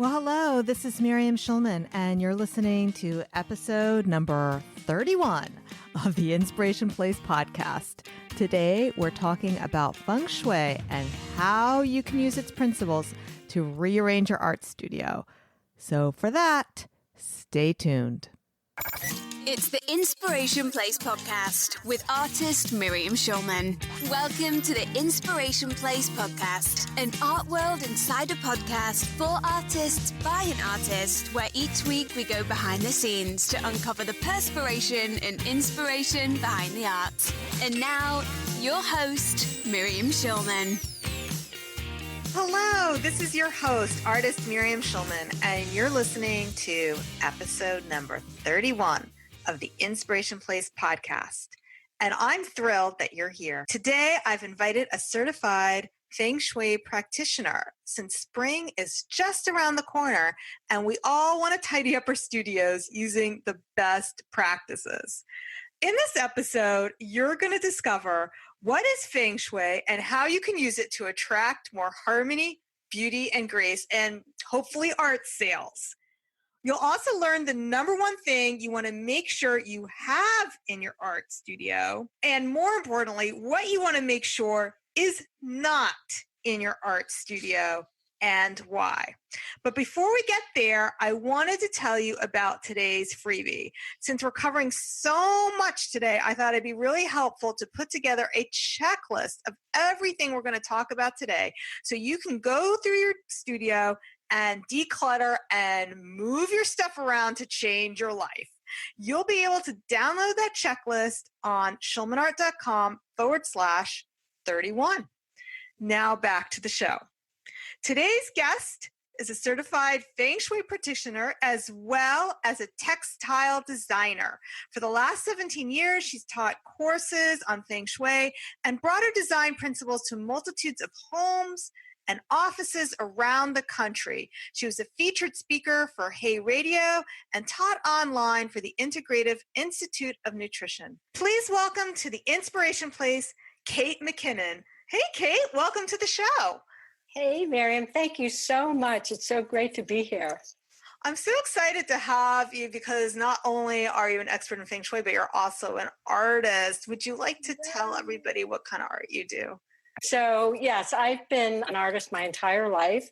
Well, hello, this is Miriam Schulman, and you're listening to episode number 31 of the Inspiration Place podcast. Today, we're talking about Feng Shui and how you can use its principles to rearrange your art studio. So for that, stay tuned. It's the Inspiration Place podcast with artist Miriam Schulman. Welcome to the Inspiration Place podcast, an art world inside a podcast for artists by an artist, where each week we go behind the scenes to uncover the perspiration and inspiration behind the art. And now, your host, Miriam Schulman. Hello, this is your host, artist Miriam Schulman, and you're listening to episode number 31 of the Inspiration Place podcast. And I'm thrilled that you're here. Today, I've invited a certified Feng Shui practitioner, since spring is just around the corner and we all want to tidy up our studios using the best practices. In this episode, you're going to discover what is Feng Shui and how you can use it to attract more harmony, beauty, and grace, and hopefully art sales. You'll also learn the number one thing you want to make sure you have in your art studio, and more importantly, what you want to make sure is not in your art studio and why. But before we get there, I wanted to tell you about today's freebie. Since we're covering so much today, I thought it'd be really helpful to put together a checklist of everything we're going to talk about today, so you can go through your studio and declutter and move your stuff around to change your life. You'll be able to download that checklist on schulmanart.com/31. Now back to the show. Today's guest is a certified Feng Shui practitioner as well as a textile designer. For the last 17 years, she's taught courses on Feng Shui and brought her design principles to multitudes of homes and offices around the country. She was a featured speaker for Hey Radio and taught online for the Integrative Institute of Nutrition. Please welcome to the Inspiration Place, Kate MacKinnon. Hey, Kate, welcome to the show. Hey, Miriam, thank you so much. It's so great to be here. I'm so excited to have you because not only are you an expert in Feng Shui, but you're also an artist. Would you like to tell everybody what kind of art you do? So, yes, I've been an artist my entire life.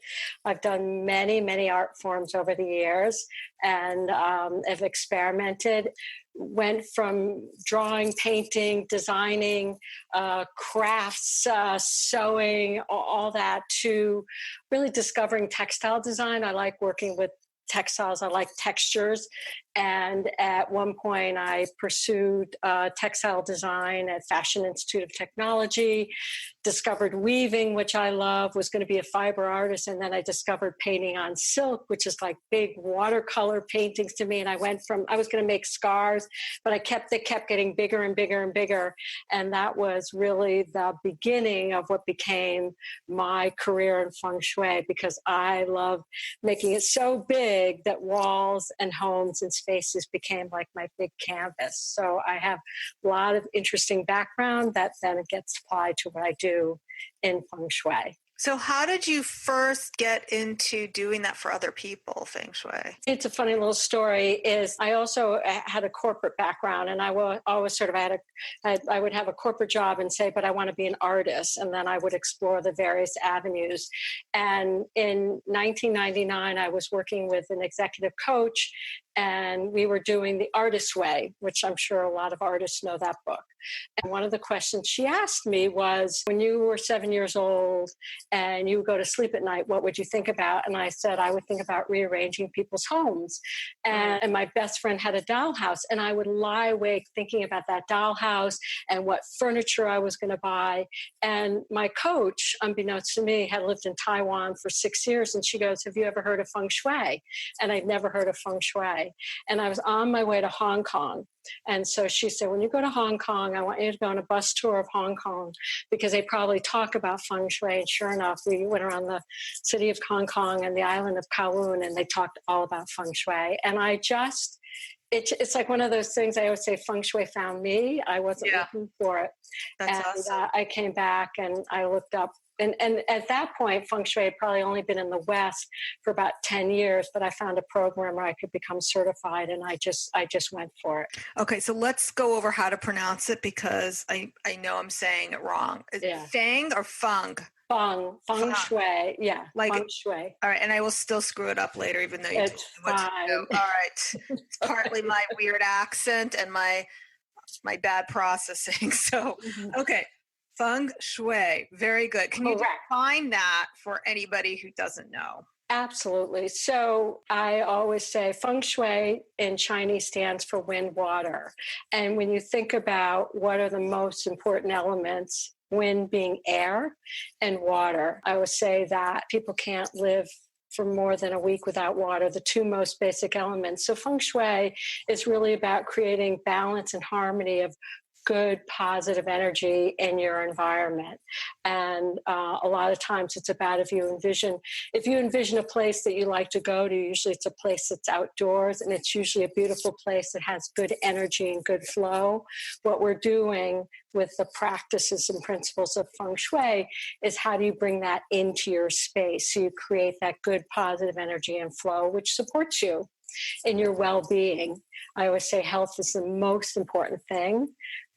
I've done many, many art forms over the years and have experimented. Went from drawing, painting, designing, crafts, sewing, all that, to really discovering textile design. I like working with textiles. I like textures. And at one point, I pursued textile design at Fashion Institute of Technology, discovered weaving, which I love, was going to be a fiber artist. And then I discovered painting on silk, which is like big watercolor paintings to me. And I was going to make scarves, but they kept getting bigger and bigger and bigger. And that was really the beginning of what became my career in Feng Shui, because I love making it so big that walls and homes and spaces became like my big canvas. So I have a lot of interesting background that then gets applied to what I do in Feng Shui. So how did you first get into doing that for other people, Feng Shui? It's a funny little story. Is I also had a corporate background, and I always sort of I would have a corporate job and say, but I want to be an artist, and then I would explore the various avenues. And in 1999, I was working with an executive coach, and we were doing The Artist's Way, which I'm sure a lot of artists know that book. And one of the questions she asked me was, when you were 7 years old and you would go to sleep at night, what would you think about? And I said, I would think about rearranging people's homes. And my best friend had a dollhouse, and I would lie awake thinking about that dollhouse and what furniture I was going to buy. And my coach, unbeknownst to me, had lived in Taiwan for 6 years. And she goes, have you ever heard of Feng Shui? And I'd never heard of Feng Shui. And I was on my way to Hong Kong. And so she said, when you go to Hong Kong, I want you to go on a bus tour of Hong Kong, because they probably talk about Feng Shui. And sure enough, we went around the city of Hong Kong and the island of Kowloon, and they talked all about Feng Shui. And it's like one of those things. I always say, Feng Shui found me. I wasn't looking for it. That's awesome. I came back and I looked up And at that point, Feng Shui had probably only been in the West for about 10 years, but I found a program where I could become certified, and I just went for it. Okay, so let's go over how to pronounce it, because I know I'm saying it wrong. Is it Feng or Feng? Feng Shui. Yeah. Like, Feng Shui. All right. And I will still screw it up later, even though you told me what to do. All right. It's partly my weird accent and my bad processing. So, okay. Feng Shui. Very good. Can you define that for anybody who doesn't know? Absolutely. So I always say Feng Shui in Chinese stands for wind, water. And when you think about what are the most important elements, wind being air and water, I would say that people can't live for more than a week without water, the two most basic elements. So Feng Shui is really about creating balance and harmony of good, positive energy in your environment. And a lot of times it's about if you envision a place that you like to go to, usually it's a place that's outdoors, and it's usually a beautiful place that has good energy and good flow. What we're doing with the practices and principles of Feng Shui is how do you bring that into your space so you create that good, positive energy and flow, which supports you in your well-being. I always say health is the most important thing.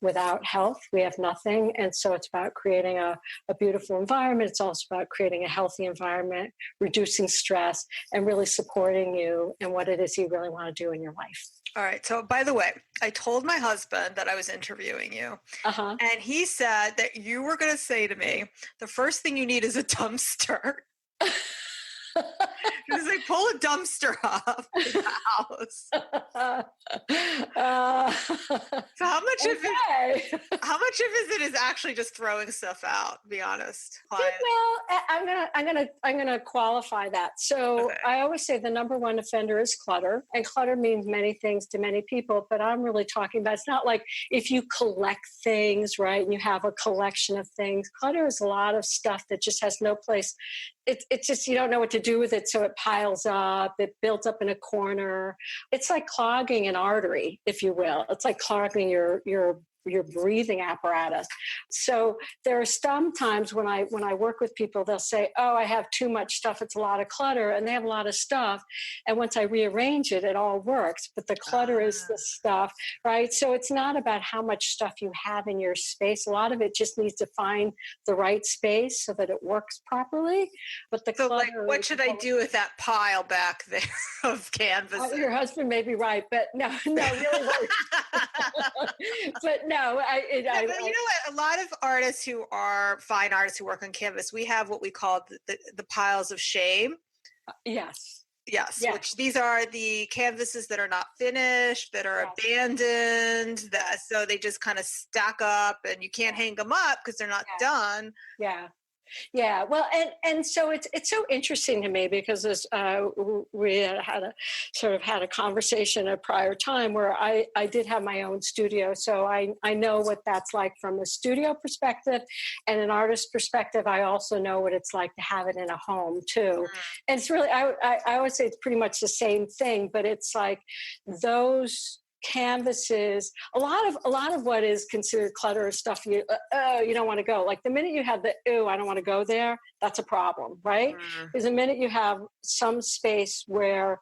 Without health, we have nothing. And so it's about creating a beautiful environment. It's also about creating a healthy environment, reducing stress, and really supporting you in what it is you really want to do in your life. All right. So, by the way, I told my husband that I was interviewing you. And he said that you were going to say to me, the first thing you need is a dumpster. Because they pull a dumpster off the house. So how much of it is actually just throwing stuff out? Be honest. Well, I'm gonna qualify that. So I always say the number one offender is clutter, and clutter means many things to many people. But I'm really talking about, it's not like if you collect things, right, and you have a collection of things. Clutter is a lot of stuff that just has no place. It's just, you don't know what to do with it. So it piles up, it builds up in a corner. It's like clogging an artery, if you will. It's like clogging your breathing apparatus. So there are some times when I work with people, they'll say, oh, I have too much stuff. It's a lot of clutter. And they have a lot of stuff. And once I rearrange it, it all works. But the clutter is the stuff, right? So it's not about how much stuff you have in your space. A lot of it just needs to find the right space so that it works properly. But the clutter, like, what should I do with that pile back there of canvas? Your husband may be right, but no, really. But no, but you know what? A lot of artists who are fine artists who work on canvas, we have what we call the piles of shame. Yes. Which these are the canvases that are not finished, that are abandoned, so they just kind of stack up, and you can't hang them up because they're not done. Yeah. Well, and so it's so interesting to me because as we had a conversation at a prior time where I did have my own studio. So I know what that's like from a studio perspective, and an artist perspective. I also know what it's like to have it in a home too. And it's really, I would say it's pretty much the same thing, but it's like those canvases, a lot of what is considered clutter is stuff you don't want to go. Like the minute you have the I don't want to go there, that's a problem, right? Because the minute you have some space where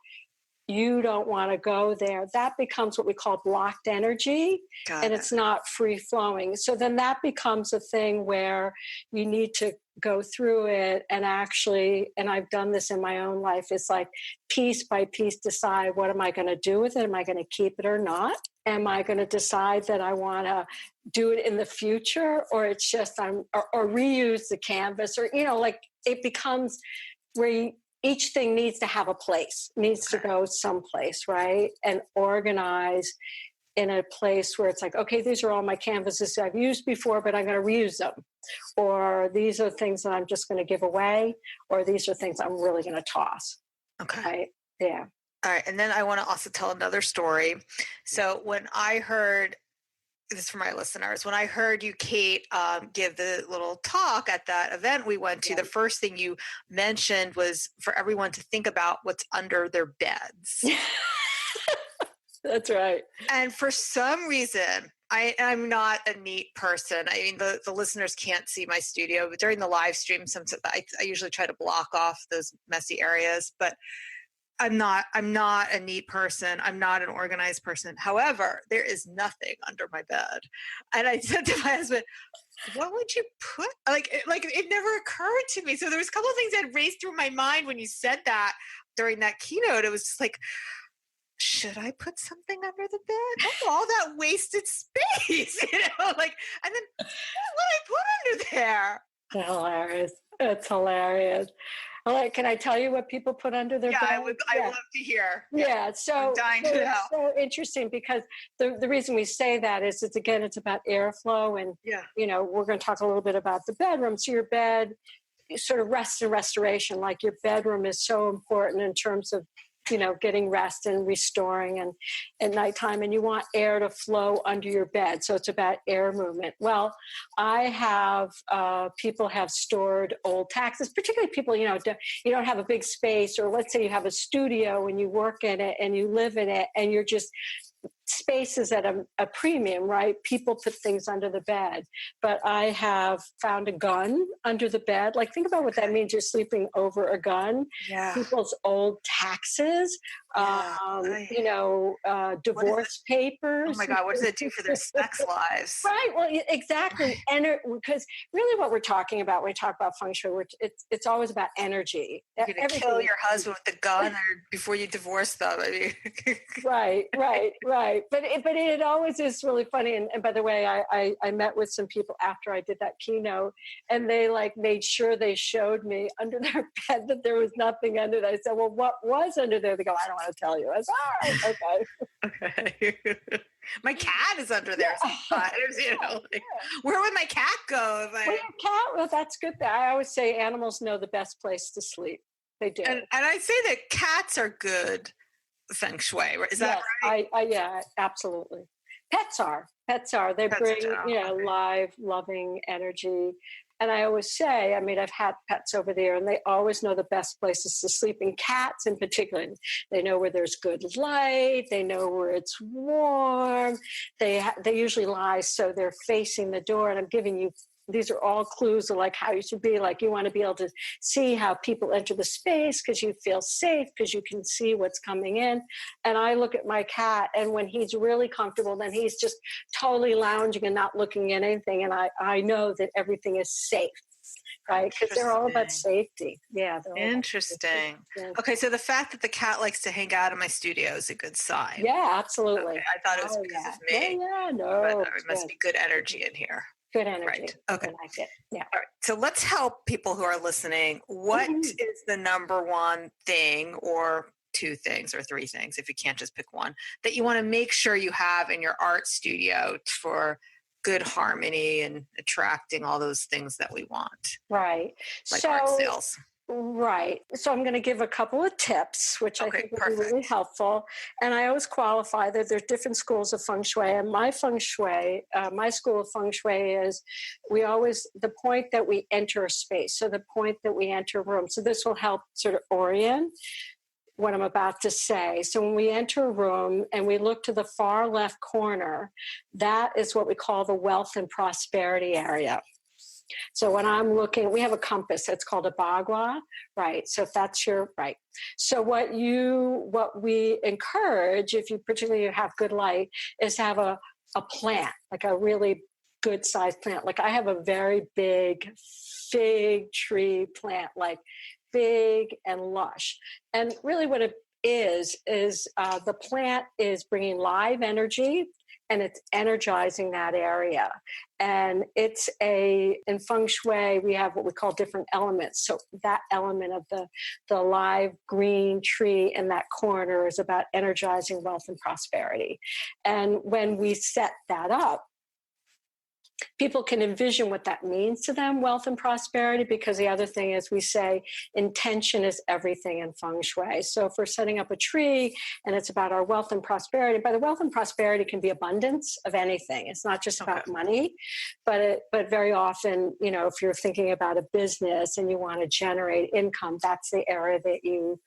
you don't want to go there, that becomes what we call blocked energy. It's not free flowing. So then that becomes a thing where you need to go through it and actually, and I've done this in my own life, it's like piece by piece decide, what am I going to do with it? Am I going to keep it or not? Am I going to decide that I want to do it in the future, or it's just or reuse the canvas, or, like it becomes where each thing needs to have a place, needs to go someplace, right? And organize in a place where it's like, okay, these are all my canvases I've used before, but I'm going to reuse them. Or these are things that I'm just going to give away, or these are things I'm really going to toss. Okay. Right? Yeah. All right. And then I want to also tell another story. So when I heard, this is for my listeners, when I heard you, Kate, give the little talk at that event we went to, the first thing you mentioned was for everyone to think about what's under their beds. That's right. And for some reason, I'm not a neat person. I mean, the listeners can't see my studio, but during the live stream, sometimes I usually try to block off those messy areas, but I'm not a neat person. I'm not an organized person. However, there is nothing under my bed. And I said to my husband, what would you put? Like it never occurred to me. So there was a couple of things that raced through my mind when you said that during that keynote. It was just like, should I put something under the bed? Oh, all that wasted space, like, and then what I put under there? Hilarious. It's hilarious. Can I tell you what people put under their bed? I would love to hear. Yeah. So I'm dying to know. It's so interesting because the reason we say that is it's about airflow and, we're going to talk a little bit about the bedroom. So your bed, sort of rest and restoration, like your bedroom is so important in terms of, getting rest and restoring and at nighttime, and you want air to flow under your bed. So it's about air movement. Well, I have, people have stored old taxes, particularly people, you don't have a big space, or let's say you have a studio and you work in it and you live in it and you're just, space is at a premium, right? People put things under the bed, but I have found a gun under the bed. Like, think about what that means. You're sleeping over a gun. Yeah. People's old taxes, divorce papers. Oh my God, what does it do for their sex lives? Right. Well, exactly. And because really what we're talking about when we talk about Feng Shui, it's always about energy. You're going to kill your husband with a gun before you divorce them. I mean. Right. But it always is really funny. And by the way, I met with some people after I did that keynote, and they made sure they showed me under their bed that there was nothing under there. I said, well, what was under there? They go, I don't want to tell you. I said, all right, okay. My cat is under there sometimes, where would my cat go? Well, that's good. I always say animals know the best place to sleep. They do. And I say that cats are good Feng Shui. Is that right? Yeah, absolutely. Pets are. They bring, live, loving energy. And I always say, I've had pets over there, and they always know the best places to sleep. And cats in particular, they know where there's good light. They know where it's warm. They usually lie so they're facing the door. And I'm giving you, these are all clues of how you should be. You want to be able to see how people enter the space because you feel safe, because you can see what's coming in. And I look at my cat, and when he's really comfortable, then he's just totally lounging and not looking at anything. And I know that everything is safe, right? Because they're all about safety. Yeah. Interesting. Okay, so the fact that the cat likes to hang out in my studio is a good sign. Yeah, absolutely. Okay, I thought it was because of me. No. But there must be good energy in here. Good energy. Right. Okay. I like it. Yeah. All right. So let's help people who are listening. What is the number one thing, or two things, or three things, if you can't just pick one, that you want to make sure you have in your art studio for good harmony and attracting all those things that we want? Right. Like art sales. Right. So I'm going to give a couple of tips, which I think would be really helpful. And I always qualify that there's different schools of Feng Shui. And my Feng Shui, my school of Feng Shui is the point that we enter a space. So the point that we enter a room. So this will help sort of orient what I'm about to say. So when we enter a room and we look to the far left corner, that is what we call the wealth and prosperity area. So when I'm looking, we have a compass. It's called a bagua, right? So if that's your right. So what we encourage, if you particularly have good light, is to have a plant, like a really good sized plant. Like I have a very big fig tree plant, like big and lush. And really what it is the plant is bringing live energy, and it's energizing that area. And in Feng Shui, we have what we call different elements. So that element of the live green tree in that corner is about energizing wealth and prosperity. And when we set that up, people can envision what that means to them, wealth and prosperity, because the other thing is we say intention is everything in Feng Shui. So if we're setting up a tree and it's about our wealth and prosperity, by the wealth and prosperity can be abundance of anything. It's not just about money, but very often, if you're thinking about a business and you want to generate income, that's the area that you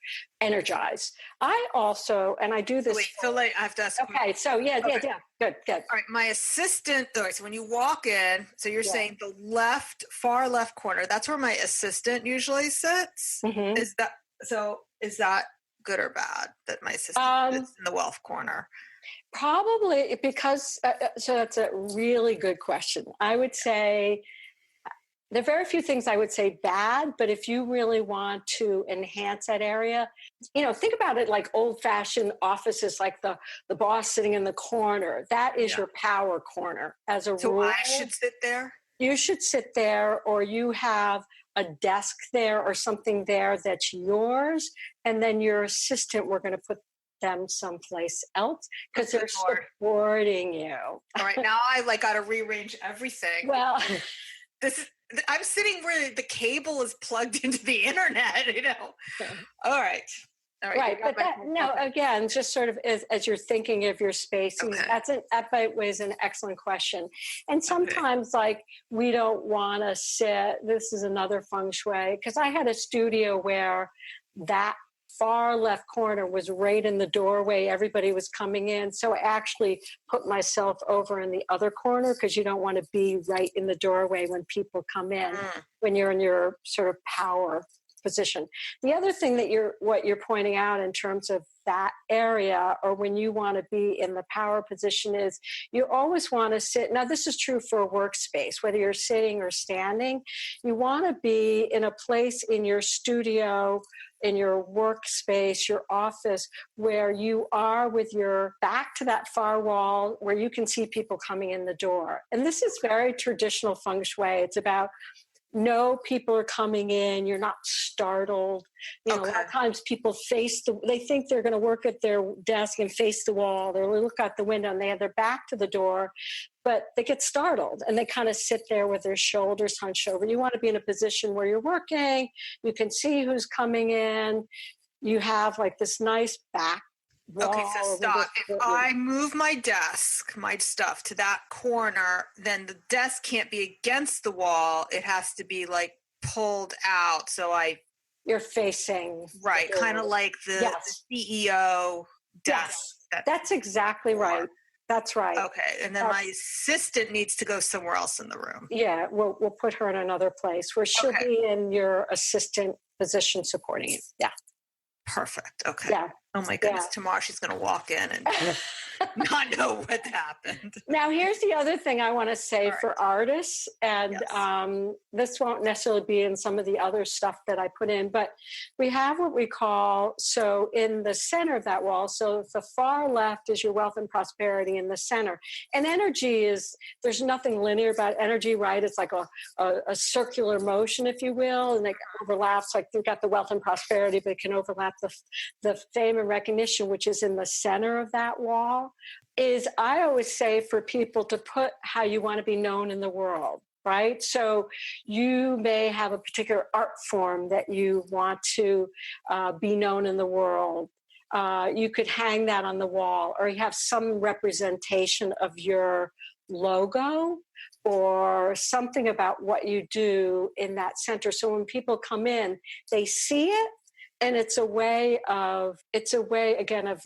energize. I also, and I do this. Wait, so like I have to ask. Okay, so yeah. Good. All right, my assistant. All right, so when you walk in, so you're saying the far left corner. That's where my assistant usually sits. Mm-hmm. Is that good or bad that my assistant sits in the wealth corner? Probably because. So that's a really good question. I would say there are very few things I would say bad, but if you really want to enhance that area, think about it like old-fashioned offices, like the boss sitting in the corner. That is your power corner. As a rule, so I should sit there? You should sit there, or you have a desk there or something there that's yours, and then your assistant, we're going to put them someplace else because they're supporting you. All right, now I got to rearrange everything. Well, I'm sitting where the cable is plugged into the internet, All right. Right. But again, just sort of as you're thinking of your space, that was an excellent question. And sometimes we don't want to sit, this is another feng shui, because I had a studio where that far left corner was right in the doorway. Everybody was coming in. So I actually put myself over in the other corner because you don't want to be right in the doorway when people come in, when you're in your sort of power position. The other thing that what you're pointing out in terms of that area, or when you want to be in the power position, is you always want to sit. Now, this is true for a workspace, whether you're sitting or standing. You want to be in a place in your studio, in your workspace, your office, where you are with your back to that far wall where you can see people coming in the door. And this is very traditional feng shui. It's about people are coming in, you're not startled. A lot of times people they think they're going to work at their desk and face the wall. They look out the window and they have their back to the door, but they get startled and they kind of sit there with their shoulders hunched over. You want to be in a position where you're working, you can see who's coming in, you have this nice back wall. Okay, so stop. If I move my stuff to that corner, then the desk can't be against the wall. It has to be pulled out. So you're facing. Right. Kind of like the CEO desk. Yes. That's exactly right. That's right. Okay. And then my assistant needs to go somewhere else in the room. Yeah. We'll put her in another place where she'll be in your assistant position supporting you. Yeah. Perfect. Okay. Yeah. Oh my goodness. Yeah. Tomorrow she's going to walk in and not know what happened. Now, here's the other thing I want to say for artists, and this won't necessarily be in some of the other stuff that I put in, but we have what we call, so in the center of that wall, so the far left is your wealth and prosperity in the center. And energy there's nothing linear about energy, right? It's like a circular motion, if you will, and it overlaps. You've got the wealth and prosperity, but it can overlap the fame and recognition, which is in the center of that wall. I always say for people to put how you want to be known in the world, right? So you may have a particular art form that you want to be known in the world. You could hang that on the wall, or you have some representation of your logo or something about what you do in that center. So when people come in, they see it, and it's a way again of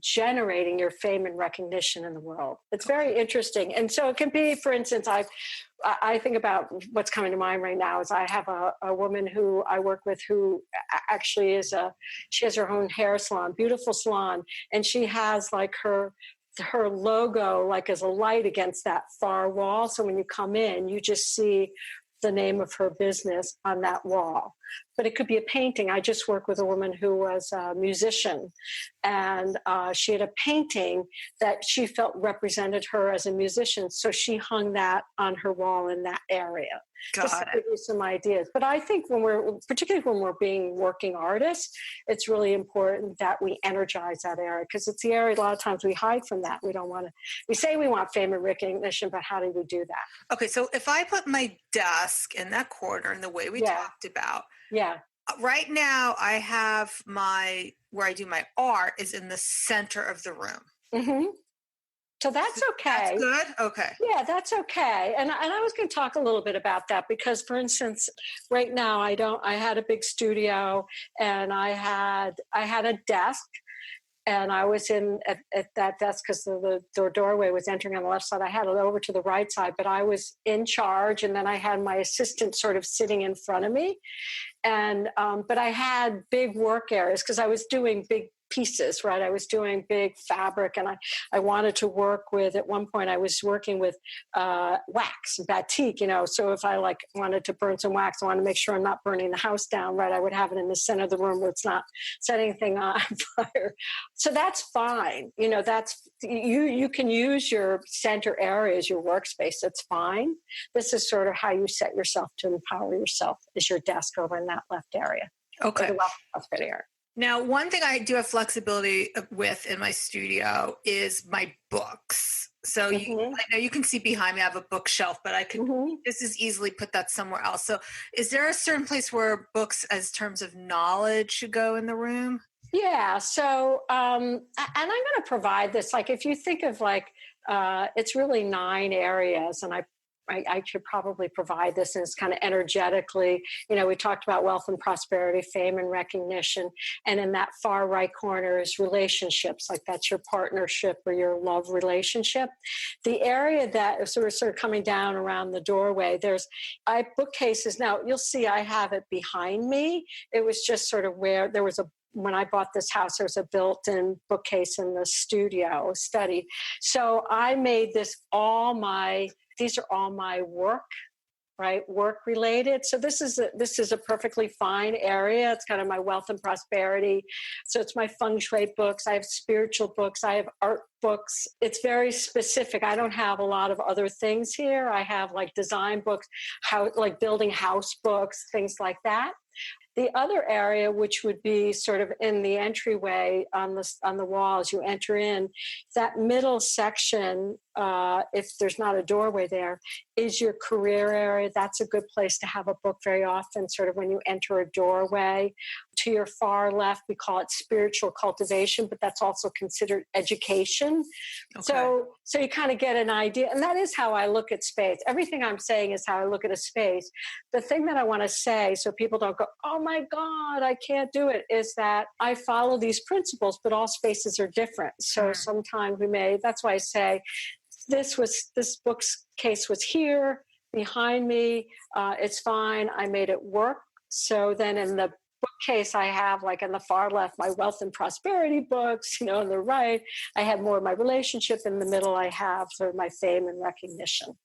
generating your fame and recognition in the world. It's very interesting. And so it can be, for instance, I think about what's coming to mind right now is I have a woman who I work with who actually she has her own hair salon, beautiful salon. And she has her logo as a light against that far wall. So when you come in, you just see the name of her business on that wall. But it could be a painting. I just worked with a woman who was a musician, and she had a painting that she felt represented her as a musician. So she hung that on her wall in that area. Just to give you some ideas. But I think particularly when we're being working artists, it's really important that we energize that area, because it's the area a lot of times we hide from that. We say we want fame and recognition, but how do we do that? Okay, so if I put my desk in that corner in the way we talked about, right now I have where I do my art is in the center of the room. Mm-hmm. So that's okay. That's good? Okay. Yeah, that's okay. And I was going to talk a little bit about that because, for instance, right now I had a big studio and I had a desk and I was at that desk because the doorway was entering on the left side. I had it over to the right side, but I was in charge. And then I had my assistant sort of sitting in front of me. And, but I had big work areas because I was doing big pieces, right? I was doing big fabric and I wanted to work with, at one point I was working with wax, batik, so if I wanted to burn some wax, I wanted to make sure I'm not burning the house down, right? I would have it in the center of the room where it's not setting anything on fire. So that's fine. That's, you can use your center area as your workspace. That's fine. This is sort of how you set yourself to empower yourself, is your desk over in that left area. Okay. The left area. Now, one thing I do have flexibility with in my studio is my books. So I know you can see behind me, I have a bookshelf, but I can just as easily put that somewhere else. So is there a certain place where books as terms of knowledge should go in the room? Yeah. So, and I'm going to provide this, if you think of it's really 9 areas, and I should probably provide this, and it's kind of energetically, we talked about wealth and prosperity, fame and recognition. And in that far right corner is relationships, like that's your partnership or your love relationship. The area that is sort of coming down around the doorway, I bookcases. Now you'll see I have it behind me. It was just sort of where there was when I bought this house, there was a built-in bookcase in the study. So I made these are all my work, right? Work related. So this is a perfectly fine area. It's kind of my wealth and prosperity. So it's my Feng Shui books. I have spiritual books. I have art books. It's very specific. I don't have a lot of other things here. I have design books, building house books, things like that. The other area, which would be sort of in the entryway on the wall as you enter in, that middle section, if there's not a doorway there, is your career area. That's a good place to have a book very often, sort of when you enter a doorway. To your far left, we call it spiritual cultivation, but that's also considered education. Okay. So you kind of get an idea, and that is how I look at space. Everything I'm saying is how I look at a space. The thing that I want to say, so people don't go, oh my God, I can't do it, is that I follow these principles, but all spaces are different. So sometimes that's why I say this bookcase was here behind me. It's fine. I made it work. So then in the bookcase, I have in the far left, my wealth and prosperity books, on the right, I have more of my relationship. In the middle, I have sort of my fame and recognition.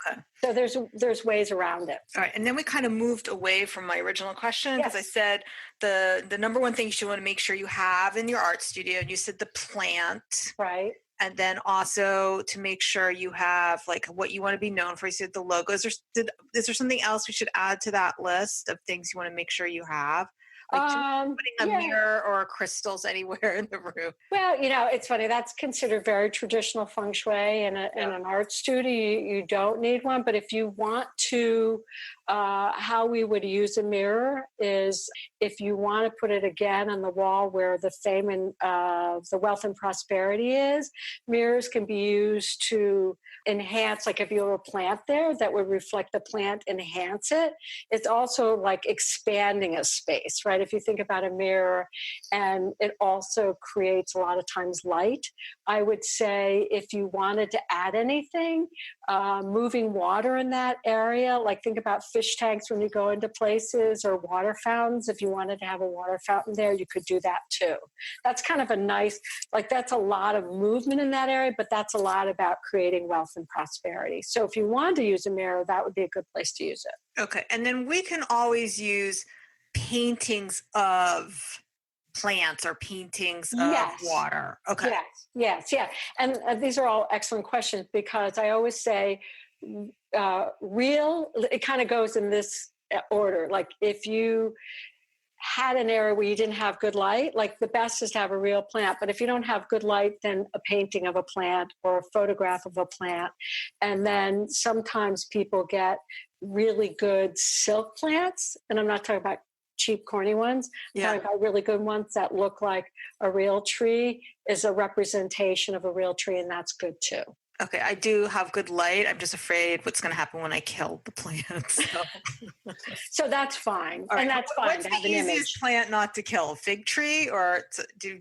Okay. So there's ways around it. All right. And then we kind of moved away from my original question because I said the number one thing you should want to make sure you have in your art studio, and you said the plant. Right. And then also to make sure you have what you want to be known for. You said the logos. Is there something else we should add to that list of things you want to make sure you have? Putting a mirror or crystals anywhere in the room. Well, it's funny. That's considered very traditional Feng Shui. In an art studio, you don't need one. But if you want to, how we would use a mirror is if you want to put it again on the wall where the fame and the wealth and prosperity is, mirrors can be used to enhance, if you have a plant there that would reflect the plant, enhance it. It's also expanding a space, right? If you think about a mirror, and it also creates a lot of times light. I would say if you wanted to add anything, moving water in that area, think about fish tanks when you go into places, or water fountains. If you wanted to have a water fountain there, you could do that too. That's kind of a nice, that's a lot of movement in that area, but that's a lot about creating wealth and prosperity. So if you wanted to use a mirror, that would be a good place to use it. Okay. And then we can always use paintings of plants or paintings of water. Okay. Yes. And these are all excellent questions, because I always say it kind of goes in this order. If you had an area where you didn't have good light, the best is to have a real plant. But if you don't have good light, then a painting of a plant or a photograph of a plant. And then sometimes people get really good silk plants. And I'm not talking about cheap, corny ones. Yeah. I got really good ones that look like a real tree, is a representation of a real tree, and that's good too. Okay, I do have good light. I'm just afraid what's going to happen when I kill the plants. So, So that's fine, all right. and that's fine What's to the have an easiest image. plant not to kill? A fig tree, or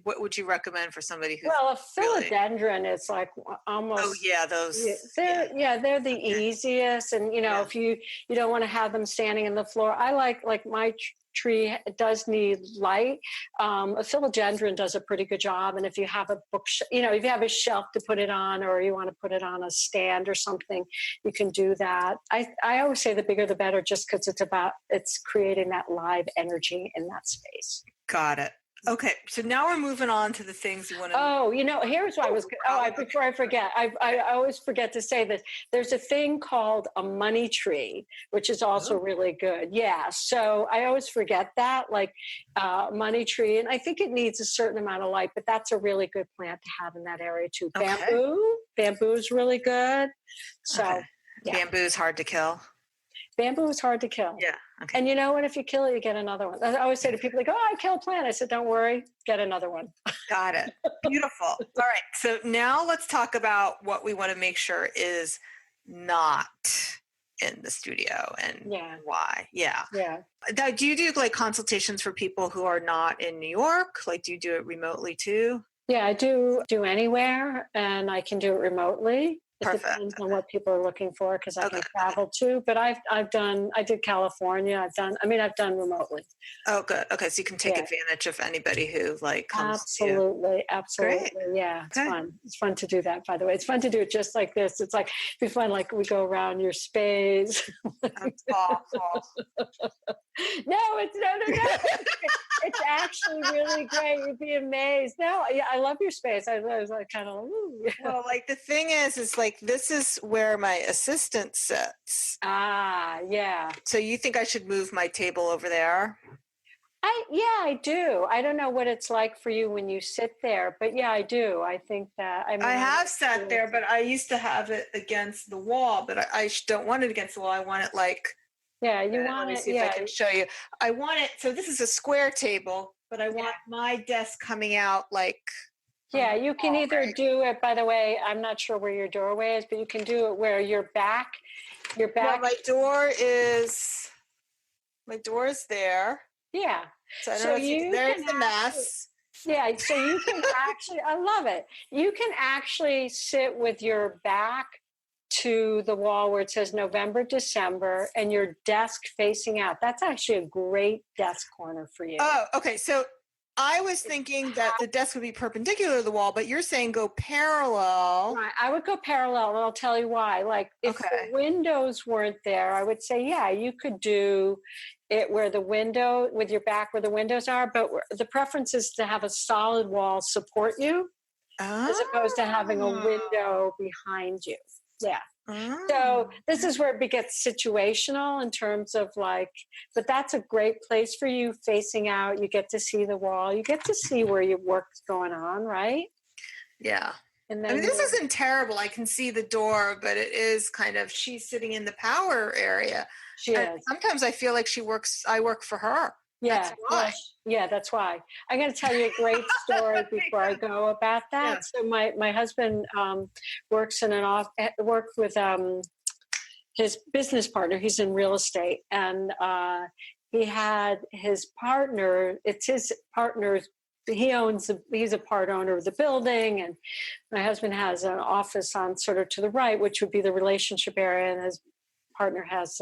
what would you recommend for somebody who's Well, a really? philodendron is like Oh almost. yeah, those. They're the Okay. easiest, and if you don't want to have them standing in the floor, I like my tree does need light. A philodendron does a pretty good job, and if you have a book, if you have a shelf to put it on, or you want to put it on a stand or something, you can do that. I always say the bigger the better, just because it's creating that live energy in that space. Got it. Okay, so now we're moving on to the things you want to. Oh, here's what I was. Before I forget, I always forget to say this. There's a thing called a money tree, which is also really good. Yeah, so I always forget that, like money tree, and I think it needs a certain amount of light, but that's a really good plant to have in that area too. Okay. Bamboo is really good. So okay. Bamboo is hard to kill. Bamboo is hard to kill. Yeah. Okay. And you know what? If you kill it, you get another one. I always say to people, like, "Oh, I kill a plant." I said, "Don't worry, get another one." Got it. Beautiful. All right. So now let's talk about what we want to make sure is not in the studio and why. Yeah. Yeah. Now, do you do like consultations for people who are not in New York? Like, do you do it remotely too? Yeah, I do anywhere, and I can do it remotely. It Perfect. depends on what people are looking for, because I can travel too. But I did California. I've done remotely. Oh, good. Okay, so you can take advantage of anybody who like comes to you. Absolutely. Great. Yeah, it's fun. It's fun to do that. By the way, it's fun to do it just like this. It's like it'd be fun. Like we go around your space. That's awful. No. It's actually really great. You'd be amazed. No, I love your space. I was like kind of. Well, like the thing is like this is where my assistant sits. Ah, yeah. So you think I should move my table over there? I do. I don't know what it's like for you when you sit there, but yeah, I do. I think that I have sat there, but I used to have it against the wall, but I don't want it against the wall. I want it like. Yeah, you want let me it. see if I can show you. I want it. So this is a square table, but I want my desk coming out like. Yeah, you can either do it. By the way, I'm not sure where your doorway is, but you can do it where your back. Well, my door is there. Yeah. So I don't know if there's the mess. Yeah, so you can actually, I love it. You can actually sit with your back to the wall where it says November, December, and your desk facing out. That's actually a great desk corner for you. Oh, okay. So I was thinking that the desk would be perpendicular to the wall, but you're saying go parallel. Right. I would go parallel, and I'll tell you why. Like if the windows weren't there, I would say, yeah, you could do it where the window, with your back where the windows are, but the preference is to have a solid wall support you as opposed to having a window behind you. Yeah. So this is where it gets situational in terms of like, but that's a great place for you facing out. You get to see the wall. You get to see where your work's going on, right? Yeah. And then, I mean, this isn't terrible. I can see the door, but it is kind of, she's sitting in the power area. She is. Sometimes I feel like I work for her. Yeah. That's why. Yeah, that's why. I'm going to tell you a great story before I go about that. Yeah. So my husband works with his business partner. He's in real estate, and he had his partner. It's his partner's. He's a part owner of the building, and my husband has an office on sort of to the right, which would be the relationship area, and his partner has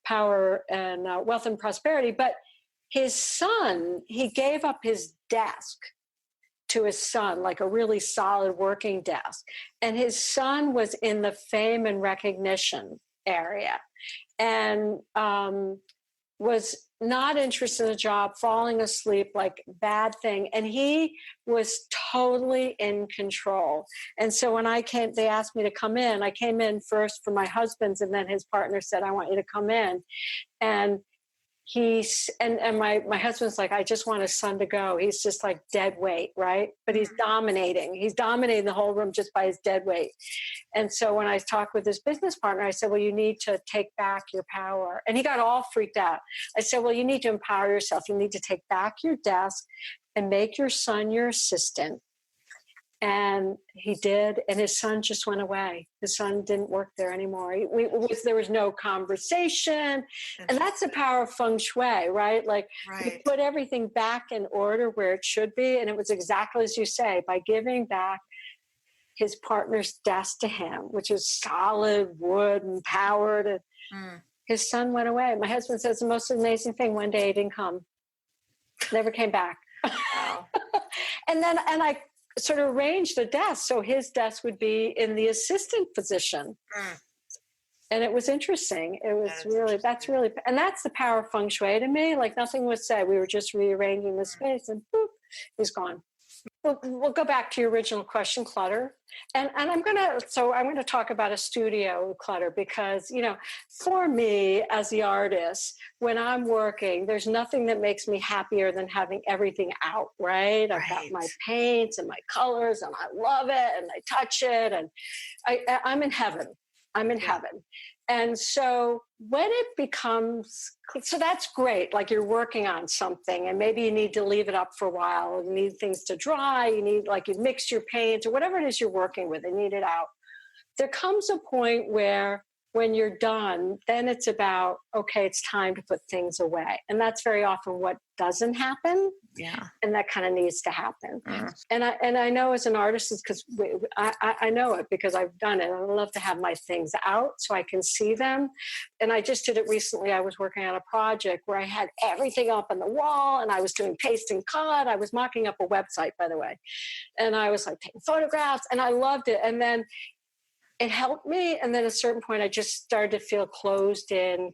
power and wealth and prosperity. But his son, he gave up his desk to his son, like a really solid working desk. And his son was in the fame and recognition area and was not interested in the job, falling asleep, like bad thing. And he was totally in control. And so when they asked me to come in, I came in first for my husband's, and then his partner said, I want you to come in. And and my husband's like, I just want his son to go. He's just like dead weight, right? But he's dominating. He's dominating the whole room just by his dead weight. And so when I talked with his business partner, I said, well, you need to take back your power. And he got all freaked out. I said, well, you need to empower yourself. You need to take back your desk and make your son your assistant. And he did, and his son just went away. His son didn't work there anymore. There was no conversation. And that's the power of Feng Shui, right? Like, you put everything back in order where it should be. And it was exactly as you say, by giving back his partner's desk to him, which is solid wood and powered. And his son went away. My husband says the most amazing thing, one day he didn't come. Never came back. Wow. and I sort of arranged the desk so his desk would be in the assistant position. And it was interesting. It was and that's the power of Feng Shui to me. Like, nothing was said. We were just rearranging the space, and boop, he's gone. We'll go back to your original question, clutter. And I'm going to talk about a studio clutter because, for me as the artist, when I'm working, there's nothing that makes me happier than having everything out, right? I've got my paints and my colors and I love it and I touch it and I'm in heaven. I'm in heaven. And so when it becomes, so that's great. Like, you're working on something and maybe you need to leave it up for a while. You need things to dry. You need, like, you've mixed your paint or whatever it is you're working with and need it out. There comes a point where when you're done, then it's about, okay, it's time to put things away. And that's very often what doesn't happen. Yeah. And that kind of needs to happen. And I know as an artist, it's because I know it because I've done it. I love to have my things out so I can see them. And I just did it recently. I was working on a project where I had everything up on the wall and I was doing paste and cut. I was mocking up a website, by the way. And I was like taking photographs and I loved it. And then it helped me. And then at a certain point, I just started to feel closed in.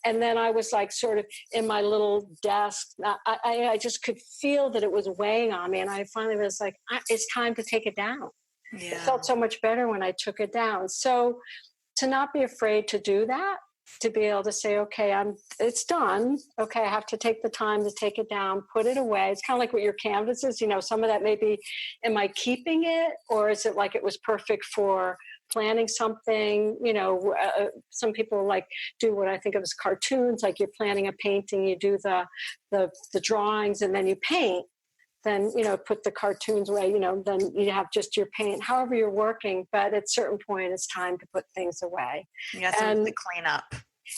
And then I was like sort of in my little desk. I just could feel that it was weighing on me. And I finally was like, it's time to take it down. Yeah. It felt so much better when I took it down. So to not be afraid to do that, to be able to say, okay, it's done. Okay, I have to take the time to take it down, put it away. It's kind of like what your canvas is. Some of that may be, am I keeping it? Or is it like it was perfect for planning something? Some people like do what I think of as cartoons, like you're planning a painting, you do the drawings and then you paint. Then, put the cartoons away, then you have just your paint, however you're working. But at a certain point, it's time to put things away. Yeah, so it's a cleanup.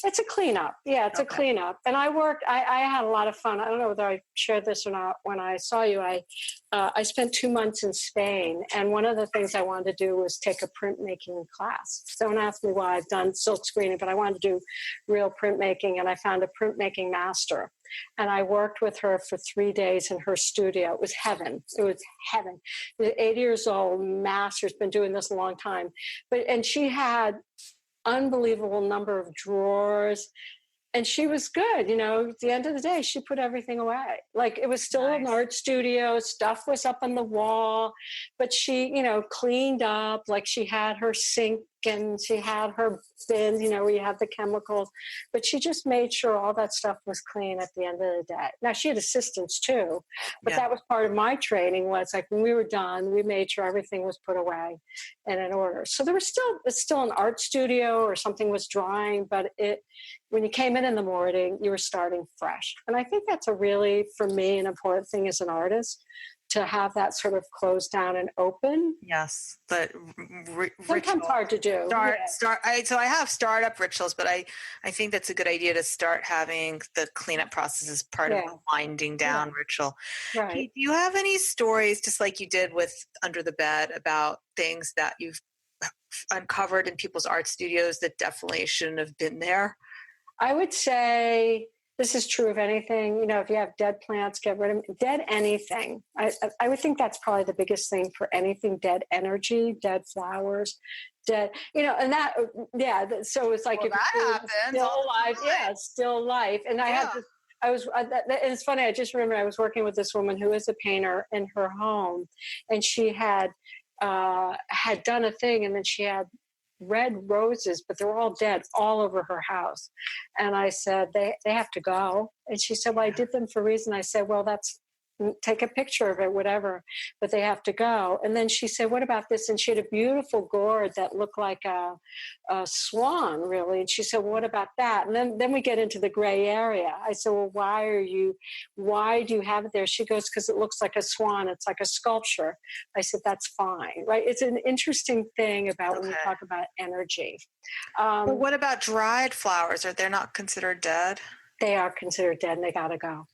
It's a cleanup. Yeah, it's a cleanup. And I had a lot of fun. I don't know whether I shared this or not. When I saw you, I spent 2 months in Spain. And one of the things I wanted to do was take a printmaking class. So don't ask me why I've done silk screening, but I wanted to do real printmaking. And I found a printmaking master. And I worked with her for 3 days in her studio. It was heaven. It was heaven. 80 years old, master's, been doing this a long time. And she had unbelievable number of drawers. And she was good. At the end of the day, she put everything away. Like, it was still an art studio. Stuff was up on the wall. But she, cleaned up. Like, she had her sink and she had her bins, where you have the chemicals. But she just made sure all that stuff was clean at the end of the day. Now, she had assistants too. But that was part of my training, was like, when we were done, we made sure everything was put away and in order. So it's still an art studio, or something was drying, but when you came in the morning, you were starting fresh. And I think that's a really, for me, an important thing as an artist, to have that sort of closed down and open. Yes, but sometimes hard to do. So I have startup rituals, but I think that's a good idea to start having the cleanup process as part of a winding down ritual. Right. Kate, do you have any stories, just like you did with Under the Bed, about things that you've uncovered in people's art studios that definitely shouldn't have been there? I would say this is true of anything. If you have dead plants, get rid of them. Dead anything. I would think that's probably the biggest thing for anything. Dead energy, dead flowers, dead, and that, so it's like, if that happens, still alive, still life. And it's funny, I just remember I was working with this woman who is a painter in her home, and she had done a thing, and then she had red roses, but they're all dead all over her house. And I said, they have to go. And she said, well, I did them for a reason. I said, well, take a picture of it, whatever, but they have to go. And then she said, what about this? And she had a beautiful gourd that looked like a swan, really. And she said, well, what about that? And then we get into the gray area. I said, well, why do you have it there? She goes, because it looks like a swan. It's like a sculpture. I said, that's fine, right? It's an interesting thing about when you talk about energy. But what about dried flowers? Are they not considered dead? They are considered dead and they got to go.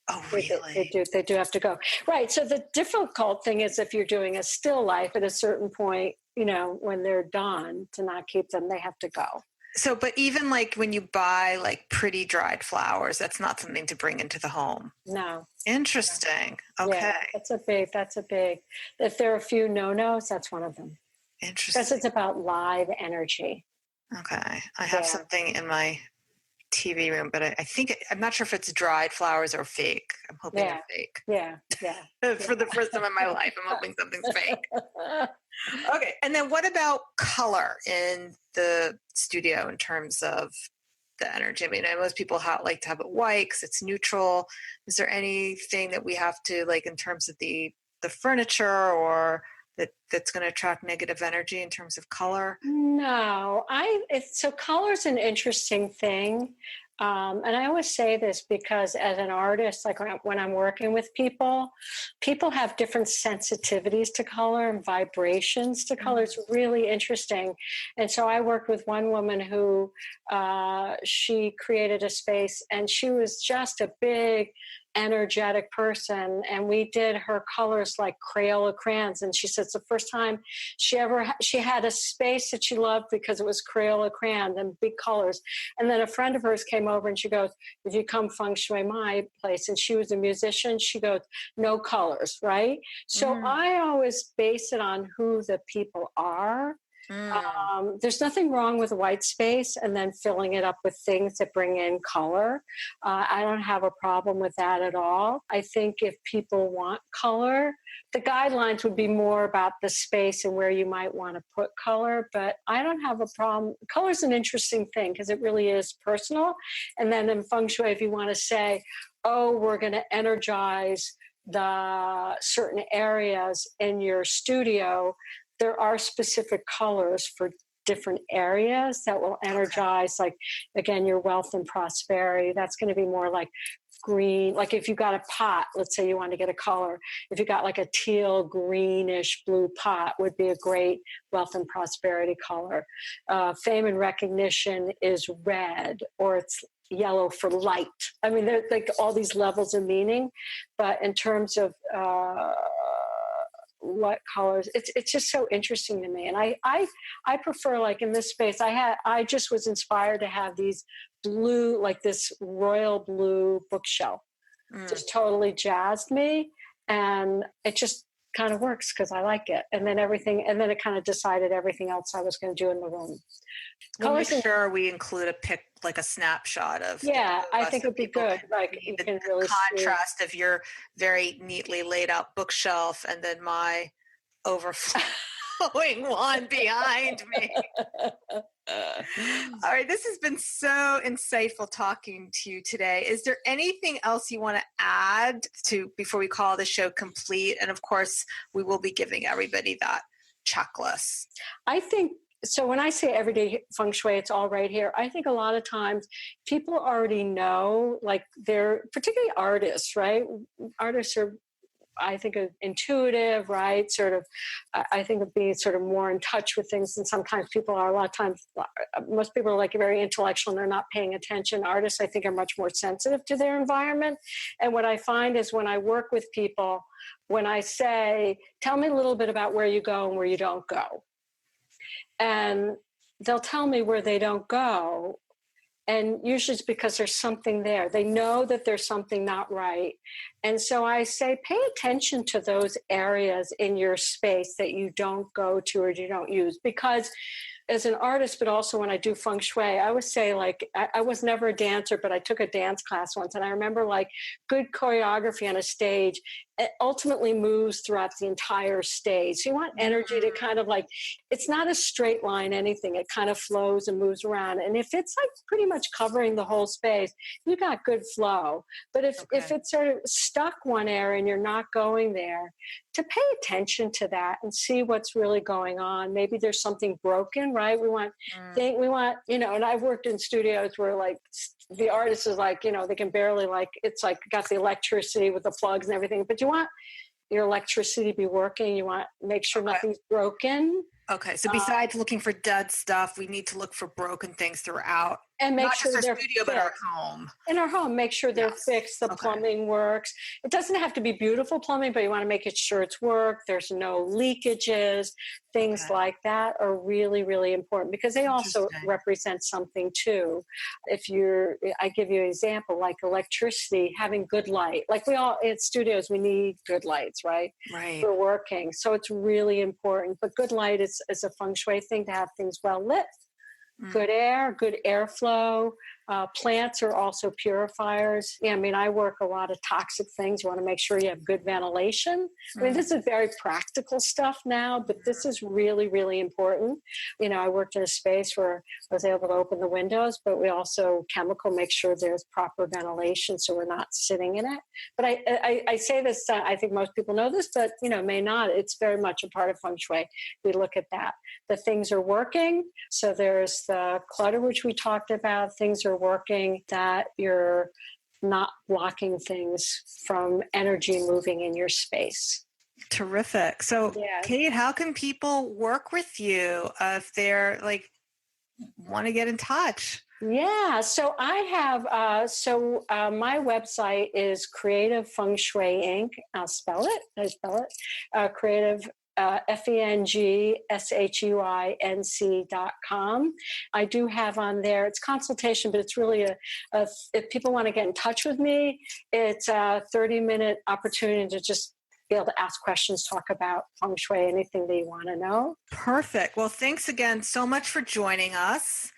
Oh, really? They do have to go. Right. So the difficult thing is if you're doing a still life at a certain point, when they're done, to not keep them, they have to go. So, but even like when you buy like pretty dried flowers, that's not something to bring into the home. No. Interesting. Okay. Yeah, that's a big, if there are a few no-nos, that's one of them. Interesting. Because it's about live energy. Okay. I have something in my TV room, but I'm not sure if it's dried flowers or fake. I'm hoping they're fake. Yeah. For the first time in my life, I'm hoping something's fake. Okay. And then what about color in the studio in terms of the energy? I mean, most people like to have it white because it's neutral. Is there anything that we have to like in terms of the furniture or that's going to attract negative energy in terms of color? No, so color's an interesting thing. And I always say this because as an artist, like when I'm working with people have different sensitivities to color and vibrations to color. It's really interesting. And so I worked with one woman who she created a space and she was just a big, energetic person, and we did her colors like Crayola crayons, and she said it's the first time she had a space that she loved because it was Crayola crayons and big colors. And then a friend of hers came over and she goes, if you come Feng Shui my place, and she was a musician, she goes, no colors, right? So I always base it on who the people are. There's nothing wrong with a white space and then filling it up with things that bring in color. I don't have a problem with that at all. I think if people want color, the guidelines would be more about the space and where you might want to put color, but I don't have a problem. Color is an interesting thing because it really is personal. And then in Feng Shui, if you want to say, oh, we're going to energize the certain areas in your studio, there are specific colors for different areas that will energize, like, again, your wealth and prosperity. That's going to be more like green. Like if you got a pot, let's say you want to get a color. If you got like a teal, greenish blue pot would be a great wealth and prosperity color. Fame and recognition is red, or it's yellow for light. I mean, there's like all these levels of meaning, but in terms of what colors, it's just so interesting to me. And I prefer, like in this space, I just was inspired to have these blue, like this royal blue bookshelf, just totally jazzed me, and it just kind of works because I like it. And then it kind of decided everything else I was going to do in the room. We'll make sure we include a snapshot of. Yeah, I think it'd be good. Like you can really contrast of your very neatly laid out bookshelf and then my overflowing one behind me. All right, this has been so insightful talking to you today. Is there anything else you want to add to before we call the show complete? And of course, we will be giving everybody that checklist. I think so. When I say everyday Feng Shui, it's all right here. I think a lot of times people already know, like they're particularly artists, right? Artists are, I think, intuitive, right? Sort of, I think of being sort of more in touch with things. And sometimes people are, a lot of times, most people are like very intellectual and they're not paying attention. Artists, I think, are much more sensitive to their environment. And what I find is when I work with people, when I say, tell me a little bit about where you go and where you don't go. And they'll tell me where they don't go. And usually it's because there's something there. They know that there's something not right. And so I say, pay attention to those areas in your space that you don't go to or you don't use. Because as an artist, but also when I do Feng Shui, I always say, like, I was never a dancer, but I took a dance class once. And I remember, like, good choreography on a stage it ultimately moves throughout the entire stage. So you want energy to kind of like, it's not a straight line, anything. It kind of flows and moves around. And if it's like pretty much covering the whole space, you got good flow. But if it's sort of stuck one area and you're not going there, to pay attention to that and see what's really going on. Maybe there's something broken, right? We want, and I've worked in studios where like the artist is like, they can barely like, it's like got the electricity with the plugs and everything, but you want your electricity to be working. You want to make sure nothing's broken. Okay. So besides looking for dead stuff, we need to look for broken things throughout. And make not sure just our they're studio, but our home. In our home, make sure they're fixed. The plumbing works. It doesn't have to be beautiful plumbing, but you want to make sure it's work. There's no leakages. Things like that are really, really important because they also represent something too. I give you an example, like electricity, having good light. Like we all, at studios, we need good lights, right? Right. For working. So it's really important. But good light is a feng shui thing to have things well lit. Good air, good airflow. Plants are also purifiers. Yeah, I mean, I work a lot of toxic things. You want to make sure you have good ventilation. I mean, this is very practical stuff now, but this is really, really important. I worked in a space where I was able to open the windows, but we also make sure there's proper ventilation so we're not sitting in it. But I say this, I think most people know this, but, may not. It's very much a part of feng shui. We look at that. The things are working. So there's the clutter, which we talked about. Things are working, that you're not blocking things from energy moving in your space. Terrific. So, Kate, how can people work with you if they're like want to get in touch? Yeah, so I have, my website is Creative Feng Shui Inc. I spell it, Creative FENGSHUINC.com. I do have on there, it's consultation, but it's really if people want to get in touch with me, it's a 30-minute opportunity to just be able to ask questions, talk about feng shui, anything that you want to know. Perfect. Well, thanks again so much for joining us.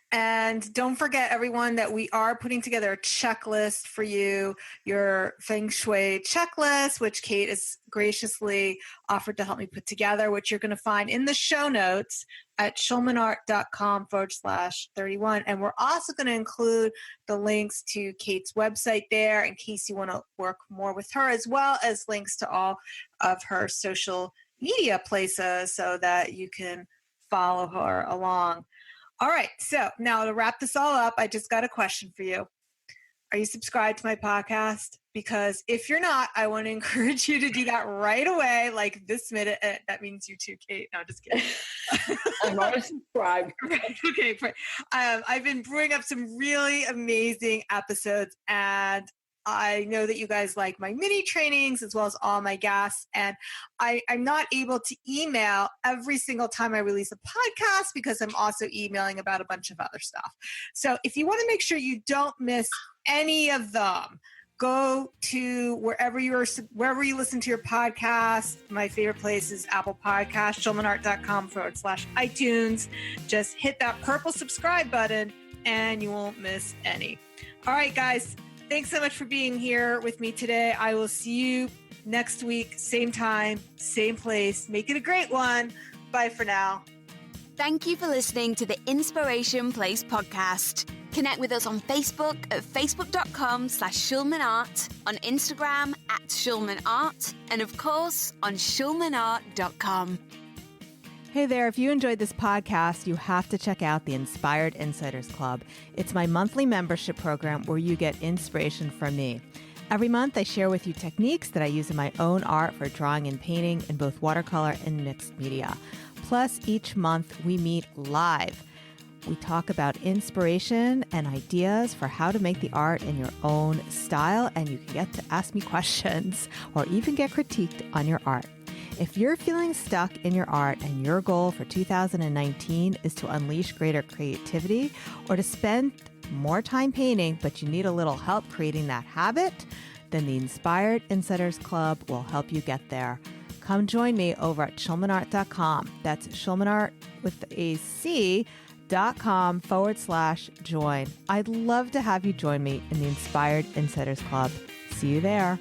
And don't forget, everyone, that we are putting together a checklist for you, your Feng Shui checklist, which Kate has graciously offered to help me put together, which you're going to find in the show notes at schulmanart.com/31. And we're also going to include the links to Kate's website there in case you want to work more with her, as well as links to all of her social media places so that you can follow her along. All right. So now to wrap this all up, I just got a question for you. Are you subscribed to my podcast? Because if you're not, I want to encourage you to do that right away, like this minute. That means you too, Kate. No, just kidding. I'm already subscribed. Okay. I've been brewing up some really amazing episodes, and I know that you guys like my mini trainings as well as all my guests. And I'm not able to email every single time I release a podcast because I'm also emailing about a bunch of other stuff. So if you want to make sure you don't miss any of them, go to wherever you listen to your podcast. My favorite place is Apple Podcasts, schulmanart.com/iTunes. Just hit that purple subscribe button and you won't miss any. All right, guys. Thanks so much for being here with me today. I will see you next week, same time, same place. Make it a great one. Bye for now. Thank you for listening to the Inspiration Place podcast. Connect with us on Facebook at facebook.com/schulmanart, on Instagram @schulmanart, and of course on schulmanart.com. Hey there, if you enjoyed this podcast, you have to check out the Inspired Insiders Club. It's my monthly membership program where you get inspiration from me. Every month, I share with you techniques that I use in my own art for drawing and painting in both watercolor and mixed media. Plus, each month, we meet live. We talk about inspiration and ideas for how to make the art in your own style, and you can get to ask me questions or even get critiqued on your art. If you're feeling stuck in your art and your goal for 2019 is to unleash greater creativity or to spend more time painting, but you need a little help creating that habit, then the Inspired Insiders Club will help you get there. Come join me over at schulmanart.com. That's Schulmanart with a C.com/join. I'd love to have you join me in the Inspired Insiders Club. See you there.